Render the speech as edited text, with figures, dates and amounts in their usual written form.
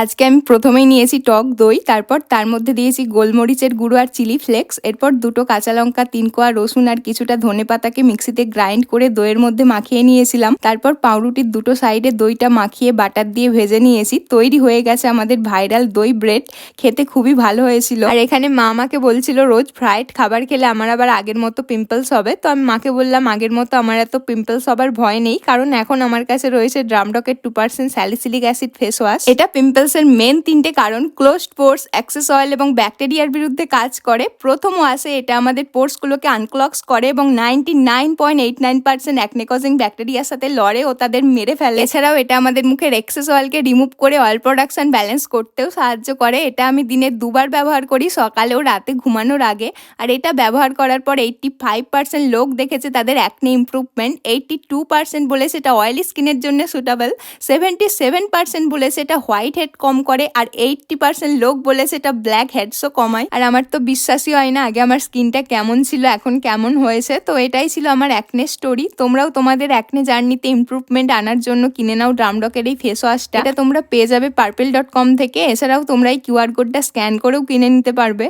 আজকে আমি প্রথমেই নিয়েছি টক দই, তারপর তার মধ্যে দিয়েছি গোলমরিচের গুঁড়ো আর চিলি ফ্লেক্স, এরপর 2টো কাঁচা লঙ্কা, 3 কোয়া রসুন আর কিছুটা ধনেপাতাকে মিক্সিতে গ্রাইন্ড করে দইয়ের মধ্যে মাখিয়ে নিয়েছিলাম। তারপর পাউরুটির 2টো সাইডে দইটা মাখিয়ে বাটার দিয়ে ভেজে নিয়েছি। তৈরি হয়ে গেছে আমাদের ভাইরাল দই ব্রেড। খেতে খুবই ভালো হয়েছিল। আর এখানে মা আমাকে বলছিল রোজ ফ্রাইড খাবার খেলে আমার আবার আগের মতো পিম্পলস হবে, তো আমি মাকে বললাম আগের মতো আমার এত পিম্পলস হবার ভয় নেই, কারণ এখন আমার কাছে রয়েছে ড্রামডকের 2% স্যালিসিলিক অ্যাসিড ফেস ওয়াশ। এটা পিম্পলসের মেন 3টে কারণ ক্লোজড পোর্স, এক্সেস অয়েল এবং ব্যাকটেরিয়ার বিরুদ্ধে কাজ করে। প্রথম ওয়াশে এটা আমাদের পোর্সগুলোকে আনক্লগস করে এবং 99.89% অ্যাকনে কজিং ব্যাকটেরিয়ার সাথে লড়ে ও তাদের মেরে ফেলে। এছাড়াও এটা আমাদের মুখের এক্সেস অয়েলকে রিমুভ করে অয়েল প্রোডাকশন ব্যালেন্স করতেও সাহায্য করে। এটা আমি দিনে 2বার ব্যবহার করি, সকালে ও রাতে ঘুমানোর আগে। আর এটা ব্যবহার করার পর 85% লোক দেখেছে তাদের অ্যাকনে ইমপ্রুভমেন্ট, 82% বলেছে এটা অয়েলি স্কিনের জন্য সুটেবল, 77% বলেছে এটা হোয়াইট হেড কম করে, আর 80% লোক বলেছে এটা ব্ল্যাক হেডসও কমায়। আর আমার তো বিশ্বাসই হয় না আগে আমার স্কিনটা কেমন ছিল এখন কেমন হয়েছে। তো এটাই ছিল আমার অ্যাকনে স্টোরি। তোমরাও তোমাদের অ্যাকনে জার্নিতে ইমপ্রুভমেন্ট আনার জন্য কিনে নাও ড্রামডকের এই ফেস ওয়াশটা। এটা তোমরা পেয়ে যাবে purple.com থেকে। এছাড়াও তোমরা এই কিউআর কোডটা স্ক্যান করেও কিনে নিতে পারবে।